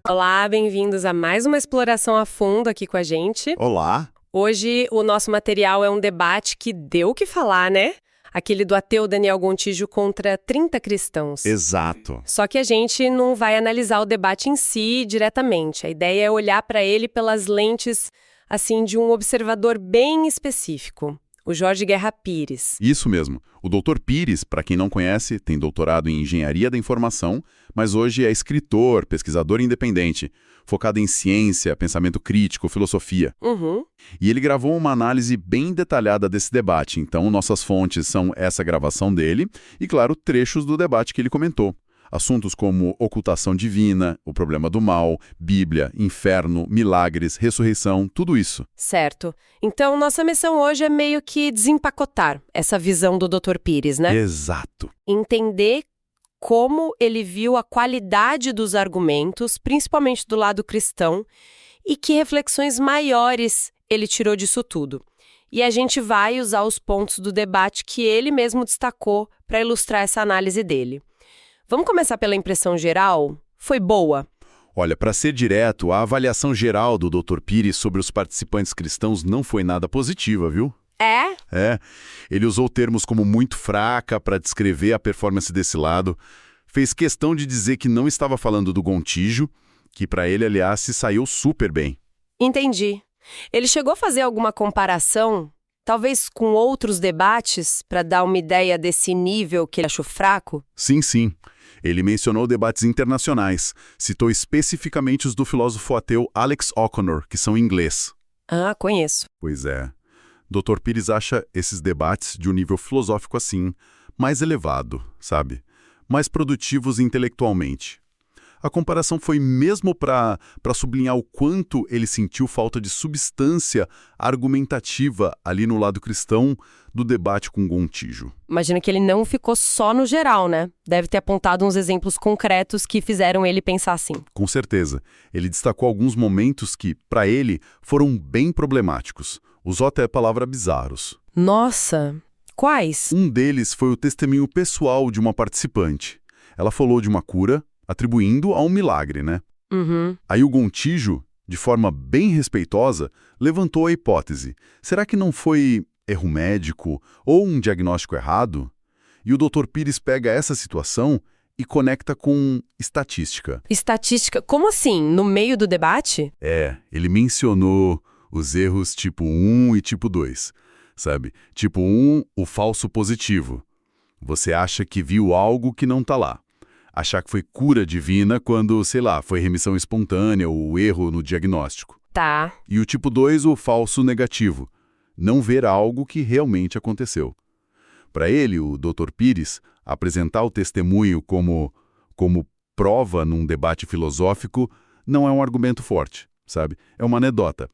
Olá, bem-vindos a mais uma exploração a fundo aqui com a gente. Olá. Hoje o nosso material é um debate que deu o que falar, né? Aquele do ateu Daniel Gontijo contra 30 cristãos. Exato. Só que a gente não vai analisar o debate em si diretamente. A ideia é olhar para ele pelas lentes, assim, de um observador bem específico. O Jorge Guerra Pires. Isso mesmo. O Dr. Pires, para quem não conhece, tem doutorado em Engenharia da Informação, mas hoje é escritor, pesquisador independente, focado em ciência, pensamento crítico, filosofia. E ele gravou uma análise bem detalhada desse debate, então nossas fontes são essa gravação dele e, claro, trechos do debate que ele comentou. Assuntos como ocultação divina, o problema do mal, Bíblia, inferno, milagres, ressurreição, tudo isso. Certo. Então, nossa missão hoje é meio que desempacotar essa visão do Dr. Pires, né? Exato. Entender como ele viu a qualidade dos argumentos, principalmente do lado cristão, e que reflexões maiores ele tirou disso tudo. E a gente vai usar os pontos do debate que ele mesmo destacou para ilustrar essa análise dele. Vamos começar pela impressão geral? Foi boa? Olha, para ser direto, a avaliação geral do Dr. Pires sobre os participantes cristãos não foi nada positiva, viu? É? Ele usou termos como muito fraca para descrever a performance desse lado, fez questão de dizer que não estava falando do Gontijo, que para ele, aliás, se saiu super bem. Entendi. Ele chegou a fazer alguma comparação, talvez com outros debates, para dar uma ideia desse nível que ele achou fraco? Sim. Ele mencionou debates internacionais, citou especificamente os do filósofo ateu Alex O'Connor, que são em inglês. Ah, conheço. Pois é. Dr. Pires acha esses debates de um nível filosófico assim, mais elevado, sabe? Mais produtivos intelectualmente. A comparação foi mesmo para sublinhar o quanto ele sentiu falta de substância argumentativa ali no lado cristão do debate com Gontijo. Imagino que ele não ficou só no geral, né? Deve ter apontado uns exemplos concretos que fizeram ele pensar assim. Com certeza. Ele destacou alguns momentos que, para ele, foram bem problemáticos. Usou até a palavra bizarros. Nossa! Quais? Um deles foi o testemunho pessoal de uma participante. Ela falou de uma cura, atribuindo a um milagre, né? Aí o Gontijo, de forma bem respeitosa, levantou a hipótese. Será que não foi erro médico ou um diagnóstico errado? E o Dr. Pires pega essa situação e conecta com estatística. Estatística? Como assim? No meio do debate? Ele mencionou os erros tipo 1 e tipo 2, sabe? Tipo 1, o falso positivo. Você acha que viu algo que não tá lá. Achar que foi cura divina quando, sei lá, foi remissão espontânea ou erro no diagnóstico. Tá. E o tipo 2, o falso negativo. Não ver algo que realmente aconteceu. Para ele, o Dr. Pires, apresentar o testemunho como prova num debate filosófico não é um argumento forte, sabe? É uma anedota.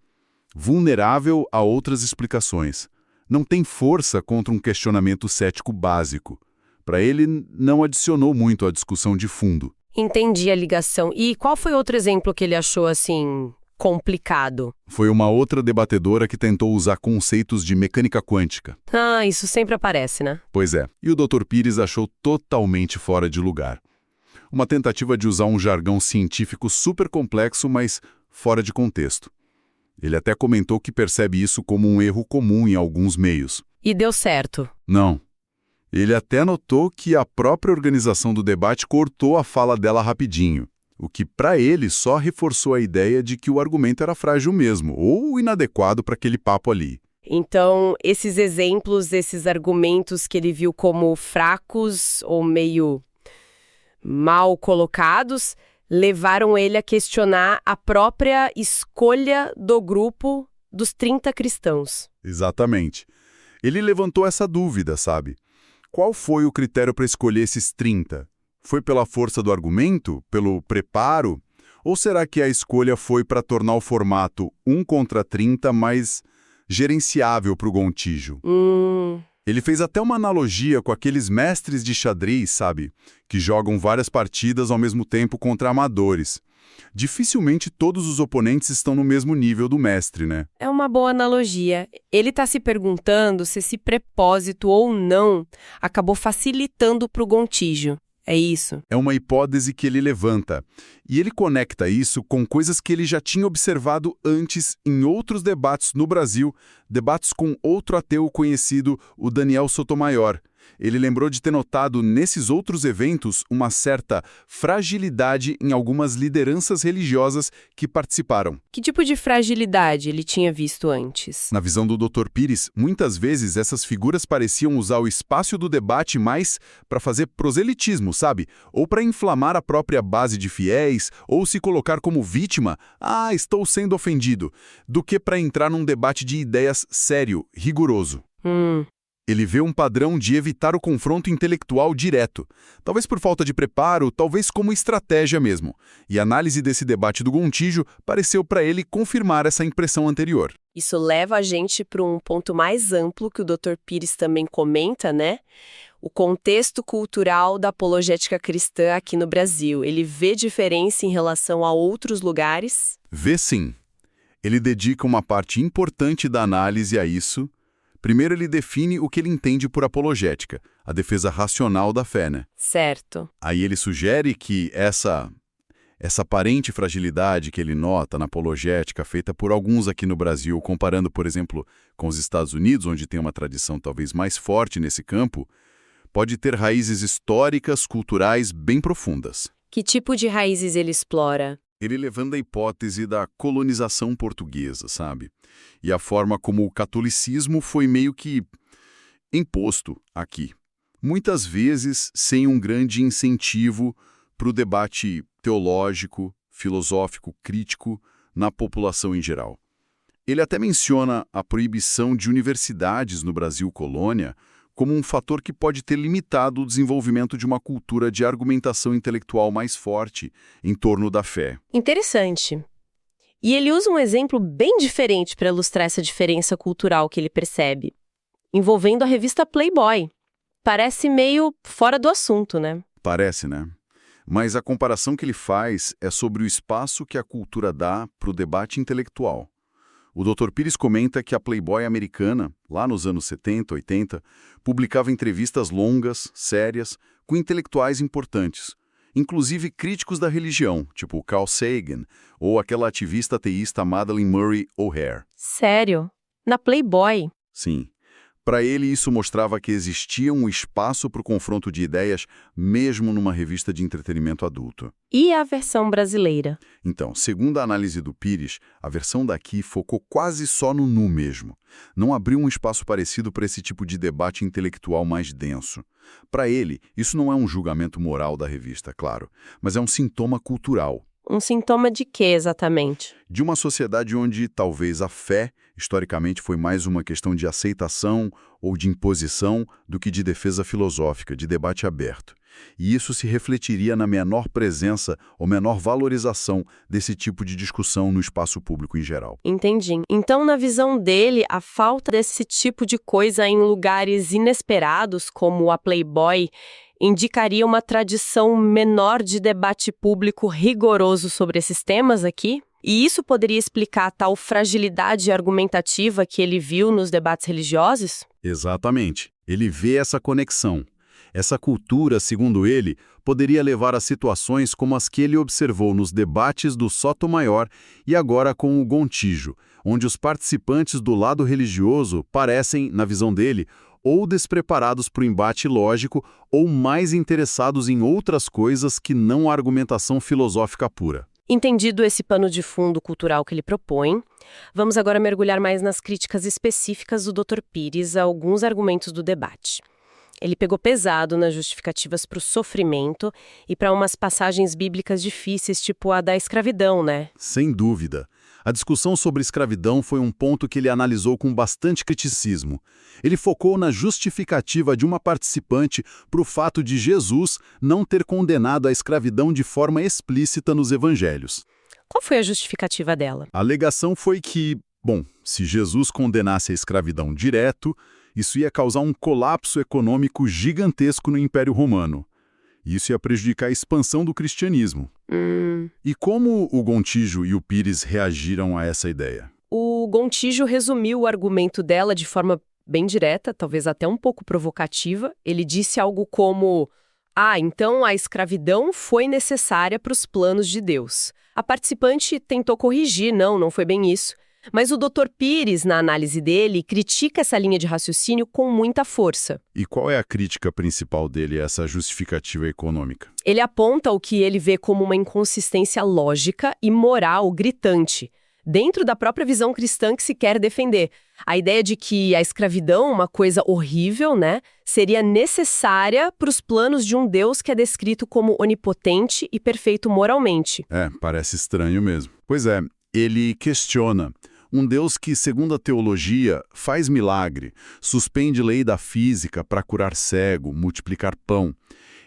Vulnerável a outras explicações. Não tem força contra um questionamento cético básico. Para ele, não adicionou muito à discussão de fundo. Entendi a ligação. E qual foi outro exemplo que ele achou, assim, complicado? Foi uma outra debatedora que tentou usar conceitos de mecânica quântica. Ah, isso sempre aparece, né? Pois é, e o Dr. Pires achou totalmente fora de lugar. Uma tentativa de usar um jargão científico super complexo, mas fora de contexto. Ele até comentou que percebe isso como um erro comum em alguns meios. E deu certo. Não. Ele até notou que a própria organização do debate cortou a fala dela rapidinho, o que, para ele, só reforçou a ideia de que o argumento era frágil mesmo, ou inadequado para aquele papo ali. Então, esses exemplos, esses argumentos que ele viu como fracos ou meio mal colocados, levaram ele a questionar a própria escolha do grupo dos 30 cristãos. Exatamente. Ele levantou essa dúvida, sabe? Qual foi o critério para escolher esses 30? Foi pela força do argumento? Pelo preparo? Ou será que a escolha foi para tornar o formato 1 contra 30 mais gerenciável para o Gontijo? Ele fez até uma analogia com aqueles mestres de xadrez, sabe? Que jogam várias partidas ao mesmo tempo contra amadores. Dificilmente todos os oponentes estão no mesmo nível do mestre, né? É uma boa analogia. Ele está se perguntando se esse propósito ou não acabou facilitando para o Gontijo. É isso. É uma hipótese que ele levanta. E ele conecta isso com coisas que ele já tinha observado antes em outros debates no Brasil, debates com outro ateu conhecido, o Daniel Sotomayor. Ele lembrou de ter notado nesses outros eventos uma certa fragilidade em algumas lideranças religiosas que participaram. Que tipo de fragilidade ele tinha visto antes? Na visão do Dr. Pires, muitas vezes essas figuras pareciam usar o espaço do debate mais para fazer proselitismo, sabe? Ou para inflamar a própria base de fiéis, ou se colocar como vítima, estou sendo ofendido, do que para entrar num debate de ideias sério, rigoroso. Ele vê um padrão de evitar o confronto intelectual direto, talvez por falta de preparo, talvez como estratégia mesmo. E a análise desse debate do Gontijo pareceu para ele confirmar essa impressão anterior. Isso leva a gente para um ponto mais amplo que o Dr. Pires também comenta, né? O contexto cultural da apologética cristã aqui no Brasil. Ele vê diferença em relação a outros lugares? Vê sim. Ele dedica uma parte importante da análise a isso. Primeiro, ele define o que ele entende por apologética, a defesa racional da fé, né? Certo. Aí ele sugere que essa aparente fragilidade que ele nota na apologética feita por alguns aqui no Brasil, comparando, por exemplo, com os Estados Unidos, onde tem uma tradição talvez mais forte nesse campo, pode ter raízes históricas, culturais bem profundas. Que tipo de raízes ele explora? Ele levanta a hipótese da colonização portuguesa, sabe? E a forma como o catolicismo foi meio que imposto aqui. Muitas vezes sem um grande incentivo para o debate teológico, filosófico, crítico na população em geral. Ele até menciona a proibição de universidades no Brasil colônia como um fator que pode ter limitado o desenvolvimento de uma cultura de argumentação intelectual mais forte em torno da fé. Interessante. E ele usa um exemplo bem diferente para ilustrar essa diferença cultural que ele percebe, envolvendo a revista Playboy. Parece meio fora do assunto, né? Parece, né? Mas a comparação que ele faz é sobre o espaço que a cultura dá para o debate intelectual. O Dr. Pires comenta que a Playboy americana, lá nos anos 70, 80, publicava entrevistas longas, sérias, com intelectuais importantes, inclusive críticos da religião, tipo Carl Sagan, ou aquela ativista ateísta Madeleine Murray O'Hair. Sério? Na Playboy? Sim. Para ele, isso mostrava que existia um espaço para o confronto de ideias, mesmo numa revista de entretenimento adulto. E a versão brasileira? Então, segundo a análise do Pires, a versão daqui focou quase só no nu mesmo. Não abriu um espaço parecido para esse tipo de debate intelectual mais denso. Para ele, isso não é um julgamento moral da revista, claro, mas é um sintoma cultural. Um sintoma de quê, exatamente? De uma sociedade onde talvez a fé, historicamente, foi mais uma questão de aceitação ou de imposição do que de defesa filosófica, de debate aberto. E isso se refletiria na menor presença ou menor valorização desse tipo de discussão no espaço público em geral. Entendi. Então, na visão dele, a falta desse tipo de coisa em lugares inesperados, como a Playboy, indicaria uma tradição menor de debate público rigoroso sobre esses temas aqui? E isso poderia explicar a tal fragilidade argumentativa que ele viu nos debates religiosos? Exatamente. Ele vê essa conexão. Essa cultura, segundo ele, poderia levar a situações como as que ele observou nos debates do Sotomayor e agora com o Gontijo, onde os participantes do lado religioso parecem, na visão dele, ou despreparados para o embate lógico ou mais interessados em outras coisas que não a argumentação filosófica pura. Entendido esse pano de fundo cultural que ele propõe, vamos agora mergulhar mais nas críticas específicas do Dr. Pires a alguns argumentos do debate. Ele pegou pesado nas justificativas para o sofrimento e para umas passagens bíblicas difíceis, tipo a da escravidão, né? Sem dúvida. A discussão sobre escravidão foi um ponto que ele analisou com bastante criticismo. Ele focou na justificativa de uma participante para o fato de Jesus não ter condenado a escravidão de forma explícita nos evangelhos. Qual foi a justificativa dela? A alegação foi que, se Jesus condenasse a escravidão direto, isso ia causar um colapso econômico gigantesco no Império Romano. Isso ia prejudicar a expansão do cristianismo. E como o Gontijo e o Pires reagiram a essa ideia? O Gontijo resumiu o argumento dela de forma bem direta, talvez até um pouco provocativa. Ele disse algo como: Ah, então a escravidão foi necessária para os planos de Deus. A participante tentou corrigir, não foi bem isso. Mas o Dr. Pires, na análise dele, critica essa linha de raciocínio com muita força. E qual é a crítica principal dele a essa justificativa econômica? Ele aponta o que ele vê como uma inconsistência lógica e moral gritante, dentro da própria visão cristã que se quer defender. A ideia de que a escravidão, uma coisa horrível, seria necessária para os planos de um Deus que é descrito como onipotente e perfeito moralmente. Parece estranho mesmo. Pois é, ele questiona um Deus que, segundo a teologia, faz milagre, suspende lei da física para curar cego, multiplicar pão.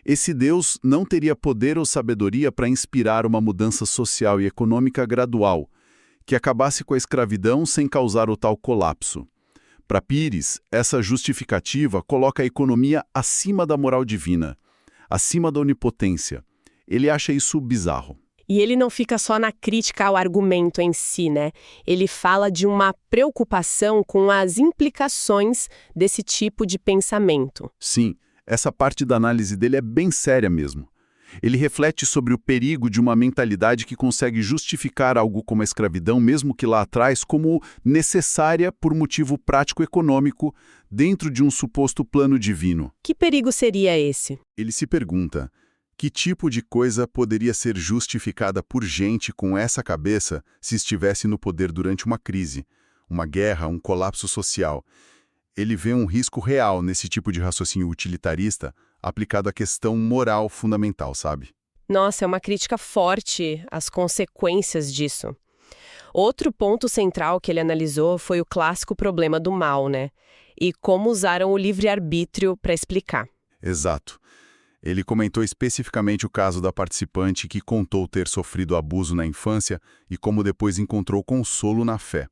Esse Deus não teria poder ou sabedoria para inspirar uma mudança social e econômica gradual, que acabasse com a escravidão sem causar o tal colapso. Para Pires, essa justificativa coloca a economia acima da moral divina, acima da onipotência. Ele acha isso bizarro. E ele não fica só na crítica ao argumento em si, Ele fala de uma preocupação com as implicações desse tipo de pensamento. Sim, essa parte da análise dele é bem séria mesmo. Ele reflete sobre o perigo de uma mentalidade que consegue justificar algo como a escravidão, mesmo que lá atrás, como necessária por motivo prático-econômico dentro de um suposto plano divino. Que perigo seria esse? Ele se pergunta: que tipo de coisa poderia ser justificada por gente com essa cabeça se estivesse no poder durante uma crise, uma guerra, um colapso social? Ele vê um risco real nesse tipo de raciocínio utilitarista aplicado à questão moral fundamental, sabe? Nossa, é uma crítica forte às consequências disso. Outro ponto central que ele analisou foi o clássico problema do mal, E como usaram o livre-arbítrio para explicar. Exato. Ele comentou especificamente o caso da participante que contou ter sofrido abuso na infância e como depois encontrou consolo na fé.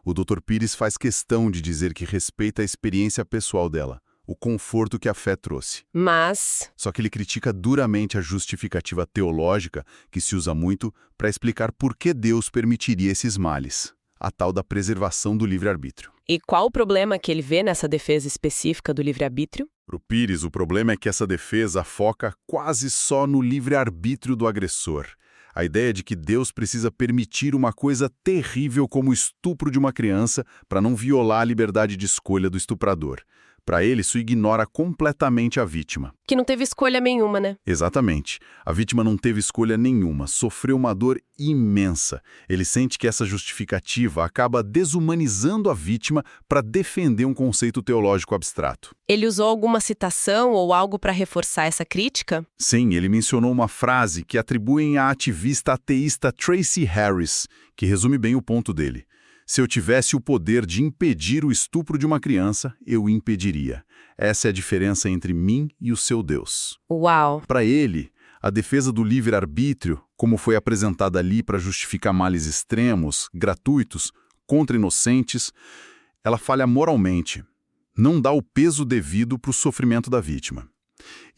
O Dr. Pires faz questão de dizer que respeita a experiência pessoal dela, o conforto que a fé trouxe. Mas Só que ele critica duramente a justificativa teológica que se usa muito para explicar por que Deus permitiria esses males, a tal da preservação do livre-arbítrio. E qual o problema que ele vê nessa defesa específica do livre-arbítrio? Para o Pires, o problema é que essa defesa foca quase só no livre-arbítrio do agressor. A ideia de que Deus precisa permitir uma coisa terrível como o estupro de uma criança para não violar a liberdade de escolha do estuprador. Para ele, isso ignora completamente a vítima. Que não teve escolha nenhuma, Exatamente. A vítima não teve escolha nenhuma, sofreu uma dor imensa. Ele sente que essa justificativa acaba desumanizando a vítima para defender um conceito teológico abstrato. Ele usou alguma citação ou algo para reforçar essa crítica? Sim, ele mencionou uma frase que atribuem à ativista ateísta Tracy Harris, que resume bem o ponto dele. Se eu tivesse o poder de impedir o estupro de uma criança, eu o impediria. Essa é a diferença entre mim e o seu Deus. Uau! Para ele, a defesa do livre-arbítrio, como foi apresentada ali para justificar males extremos, gratuitos, contra inocentes, ela falha moralmente. Não dá o peso devido para o sofrimento da vítima.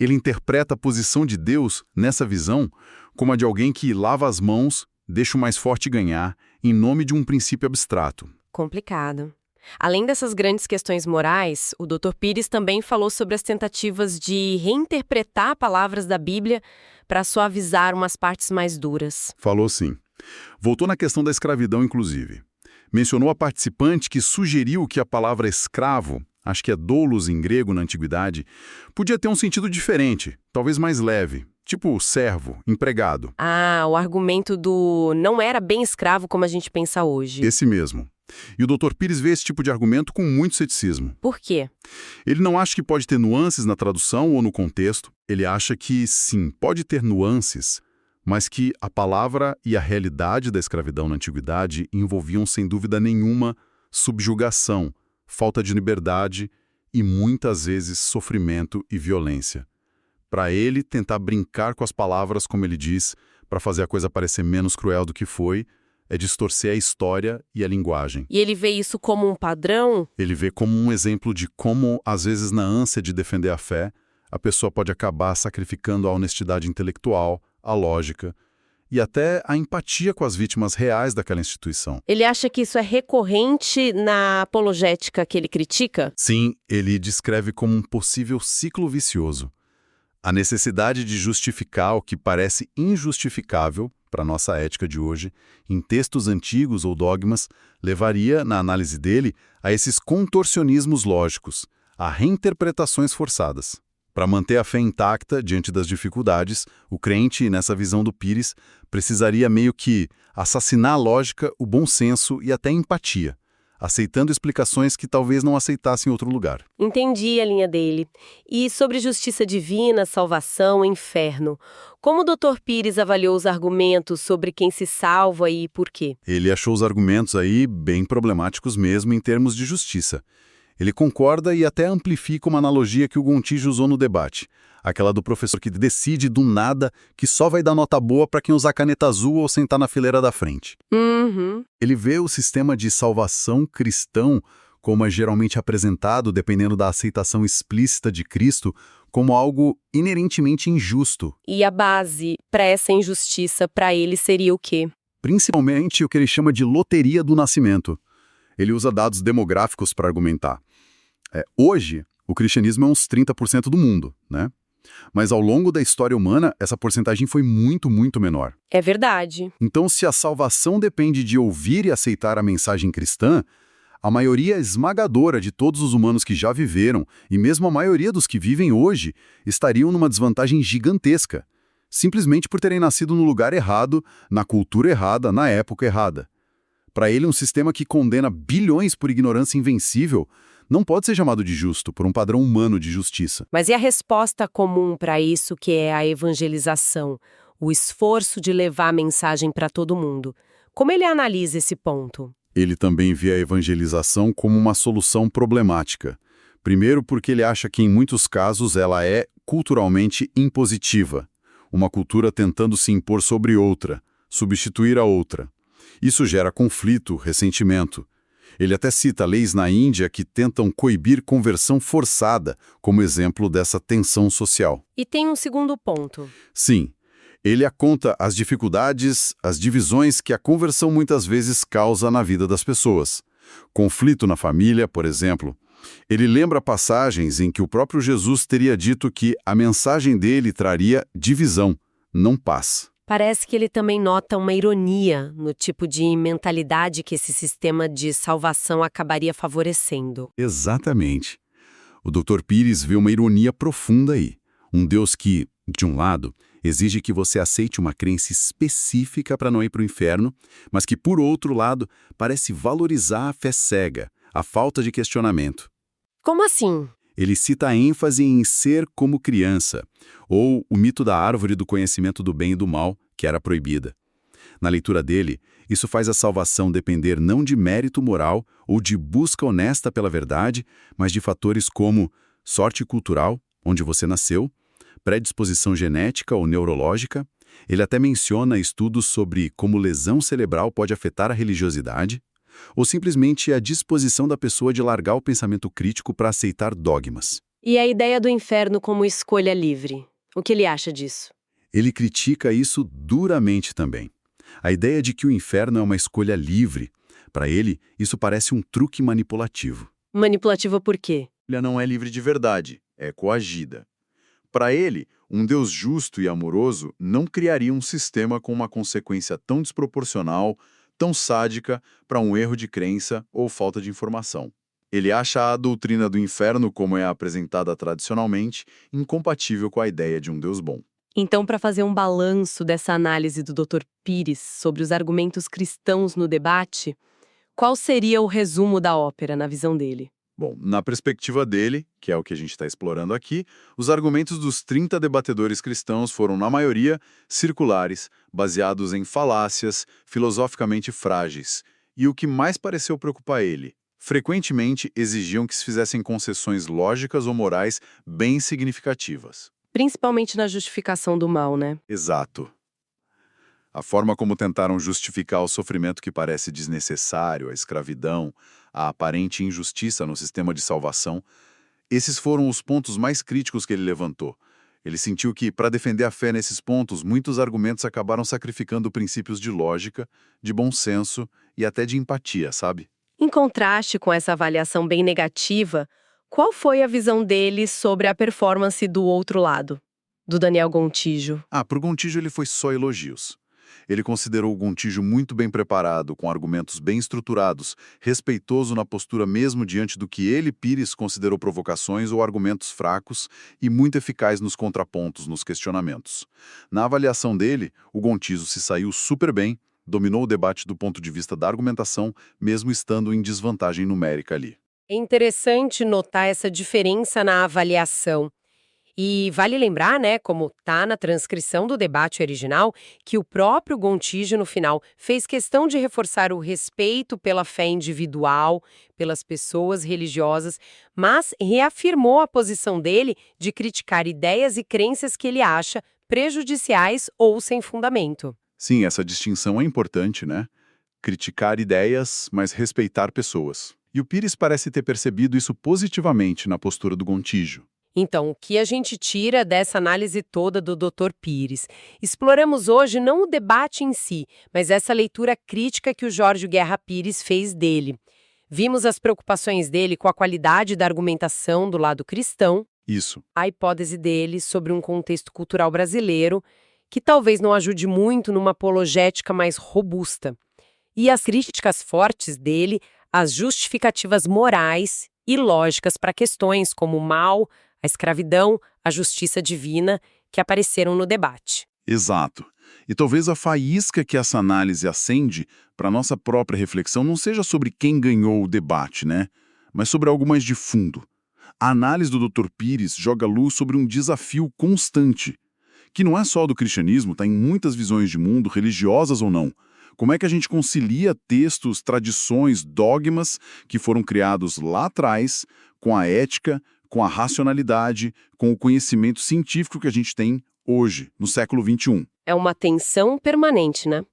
Ele interpreta a posição de Deus, nessa visão, como a de alguém que lava as mãos, deixa o mais forte ganhar, em nome de um princípio abstrato. Complicado. Além dessas grandes questões morais, o Dr. Pires também falou sobre as tentativas de reinterpretar palavras da Bíblia para suavizar umas partes mais duras. Falou sim. Voltou na questão da escravidão, inclusive. Mencionou a participante que sugeriu que a palavra escravo, acho que é doulos em grego na antiguidade, podia ter um sentido diferente, talvez mais leve. Tipo servo, empregado. Ah, o argumento do não era bem escravo como a gente pensa hoje. Esse mesmo. E o Dr. Pires vê esse tipo de argumento com muito ceticismo. Por quê? Ele não acha que pode ter nuances na tradução ou no contexto. Ele acha que, sim, pode ter nuances, mas que a palavra e a realidade da escravidão na antiguidade envolviam, sem dúvida nenhuma, subjugação, falta de liberdade e, muitas vezes, sofrimento e violência. Para ele, tentar brincar com as palavras, como ele diz, para fazer a coisa parecer menos cruel do que foi, é distorcer a história e a linguagem. E ele vê isso como um padrão? Ele vê como um exemplo de como, às vezes, na ânsia de defender a fé, a pessoa pode acabar sacrificando a honestidade intelectual, a lógica e até a empatia com as vítimas reais daquela instituição. Ele acha que isso é recorrente na apologética que ele critica? Sim, ele descreve como um possível ciclo vicioso. A necessidade de justificar o que parece injustificável para nossa ética de hoje, em textos antigos ou dogmas, levaria, na análise dele, a esses contorcionismos lógicos, a reinterpretações forçadas. Para manter a fé intacta diante das dificuldades, o crente, nessa visão do Pires, precisaria meio que assassinar a lógica, o bom senso e até a empatia, aceitando explicações que talvez não aceitasse em outro lugar. Entendi a linha dele. E sobre justiça divina, salvação, inferno, como o Dr. Pires avaliou os argumentos sobre quem se salva e por quê? Ele achou os argumentos aí bem problemáticos mesmo em termos de justiça. Ele concorda e até amplifica uma analogia que o Gontijo usou no debate, aquela do professor que decide do nada que só vai dar nota boa para quem usar caneta azul ou sentar na fileira da frente. Uhum. Ele vê o sistema de salvação cristão, como é geralmente apresentado, dependendo da aceitação explícita de Cristo, como algo inerentemente injusto. E a base para essa injustiça para ele seria o quê? Principalmente o que ele chama de loteria do nascimento. Ele usa dados demográficos para argumentar. Hoje, o cristianismo é uns 30% do mundo, né? Mas ao longo da história humana, essa porcentagem foi muito, muito menor. É verdade. Então, se a salvação depende de ouvir e aceitar a mensagem cristã, a maioria esmagadora de todos os humanos que já viveram, e mesmo a maioria dos que vivem hoje, estariam numa desvantagem gigantesca, simplesmente por terem nascido no lugar errado, na cultura errada, na época errada. Para ele, um sistema que condena bilhões por ignorância invencível não pode ser chamado de justo por um padrão humano de justiça. Mas e a resposta comum para isso, que é a evangelização, o esforço de levar a mensagem para todo mundo? Como ele analisa esse ponto? Ele também vê a evangelização como uma solução problemática. Primeiro porque ele acha que em muitos casos ela é culturalmente impositiva, uma cultura tentando se impor sobre outra, substituir a outra. Isso gera conflito, ressentimento. Ele até cita leis na Índia que tentam coibir conversão forçada, como exemplo dessa tensão social. E tem um segundo ponto. Sim, ele aponta as dificuldades, as divisões que a conversão muitas vezes causa na vida das pessoas. Conflito na família, por exemplo. Ele lembra passagens em que o próprio Jesus teria dito que a mensagem dele traria divisão, não paz. Parece que ele também nota uma ironia no tipo de mentalidade que esse sistema de salvação acabaria favorecendo. Exatamente. O Dr. Pires vê uma ironia profunda aí. Um Deus que, de um lado, exige que você aceite uma crença específica para não ir para o inferno, mas que, por outro lado, parece valorizar a fé cega, a falta de questionamento. Como assim? Ele cita a ênfase em ser como criança, ou o mito da árvore do conhecimento do bem e do mal, que era proibida. Na leitura dele, isso faz a salvação depender não de mérito moral ou de busca honesta pela verdade, mas de fatores como sorte cultural, onde você nasceu, predisposição genética ou neurológica. Ele até menciona estudos sobre como lesão cerebral pode afetar a religiosidade, ou simplesmente a disposição da pessoa de largar o pensamento crítico para aceitar dogmas. E a ideia do inferno como escolha livre? O que ele acha disso? Ele critica isso duramente também. A ideia de que o inferno é uma escolha livre, para ele, isso parece um truque manipulativo. Manipulativa por quê? Ela não é livre de verdade, é coagida. Para ele, um Deus justo e amoroso não criaria um sistema com uma consequência tão desproporcional, tão sádica para um erro de crença ou falta de informação. Ele acha a doutrina do inferno, como é apresentada tradicionalmente, incompatível com a ideia de um Deus bom. Então, para fazer um balanço dessa análise do Dr. Pires sobre os argumentos cristãos no debate, qual seria o resumo da ópera na visão dele? Bom, na perspectiva dele, que é o que a gente está explorando aqui, os argumentos dos 30 debatedores cristãos foram, na maioria, circulares, baseados em falácias, filosoficamente frágeis. E o que mais pareceu preocupar ele? Frequentemente exigiam que se fizessem concessões lógicas ou morais bem significativas. Principalmente na justificação do mal, né? Exato. A forma como tentaram justificar o sofrimento que parece desnecessário, a escravidão, a aparente injustiça no sistema de salvação, esses foram os pontos mais críticos que ele levantou. Ele sentiu que, para defender a fé nesses pontos, muitos argumentos acabaram sacrificando princípios de lógica, de bom senso e até de empatia, sabe? Em contraste com essa avaliação bem negativa, qual foi a visão dele sobre a performance do outro lado? do Daniel Gontijo? Para o Gontijo ele foi só elogios. Ele considerou o Gontijo muito bem preparado, com argumentos bem estruturados, respeitoso na postura mesmo diante do que ele, Pires, considerou provocações ou argumentos fracos e muito eficaz nos contrapontos, nos questionamentos. Na avaliação dele, o Gontijo se saiu super bem, dominou o debate do ponto de vista da argumentação, mesmo estando em desvantagem numérica ali. É interessante notar essa diferença na avaliação. E vale lembrar, né, como tá na transcrição do debate original, que o próprio Gontijo, no final, fez questão de reforçar o respeito pela fé individual, pelas pessoas religiosas, mas reafirmou a posição dele de criticar ideias e crenças que ele acha prejudiciais ou sem fundamento. Sim, essa distinção é importante, né? Criticar ideias, mas respeitar pessoas. E o Pires parece ter percebido isso positivamente na postura do Gontijo. Então, o que a gente tira dessa análise toda do Dr. Pires? Exploramos hoje não o debate em si, mas essa leitura crítica que o Jorge Guerra Pires fez dele. Vimos as preocupações dele com a qualidade da argumentação do lado cristão, Isso. a hipótese dele sobre um contexto cultural brasileiro, que talvez não ajude muito numa apologética mais robusta, e as críticas fortes dele às justificativas morais e lógicas para questões como o mal, a escravidão, a justiça divina, que apareceram no debate. Exato. E talvez a faísca que essa análise acende para nossa própria reflexão não seja sobre quem ganhou o debate, né? Mas sobre algo mais de fundo. A análise do Dr. Pires joga luz sobre um desafio constante, que não é só do cristianismo, está em muitas visões de mundo, religiosas ou não. Como é que a gente concilia textos, tradições, dogmas que foram criados lá atrás com a ética, com a racionalidade, com o conhecimento científico que a gente tem hoje, no século XXI. É uma tensão permanente, né?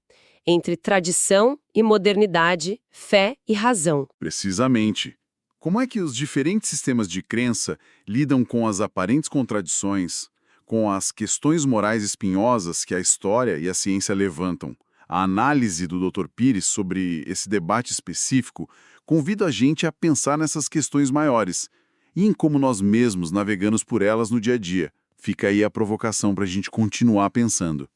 Entre tradição e modernidade, fé e razão. Precisamente. Como é que os diferentes sistemas de crença lidam com as aparentes contradições, com as questões morais espinhosas que a história e a ciência levantam? A análise do Dr. Pires sobre esse debate específico convida a gente a pensar nessas questões maiores e em como nós mesmos navegamos por elas no dia a dia. Fica aí a provocação para a gente continuar pensando.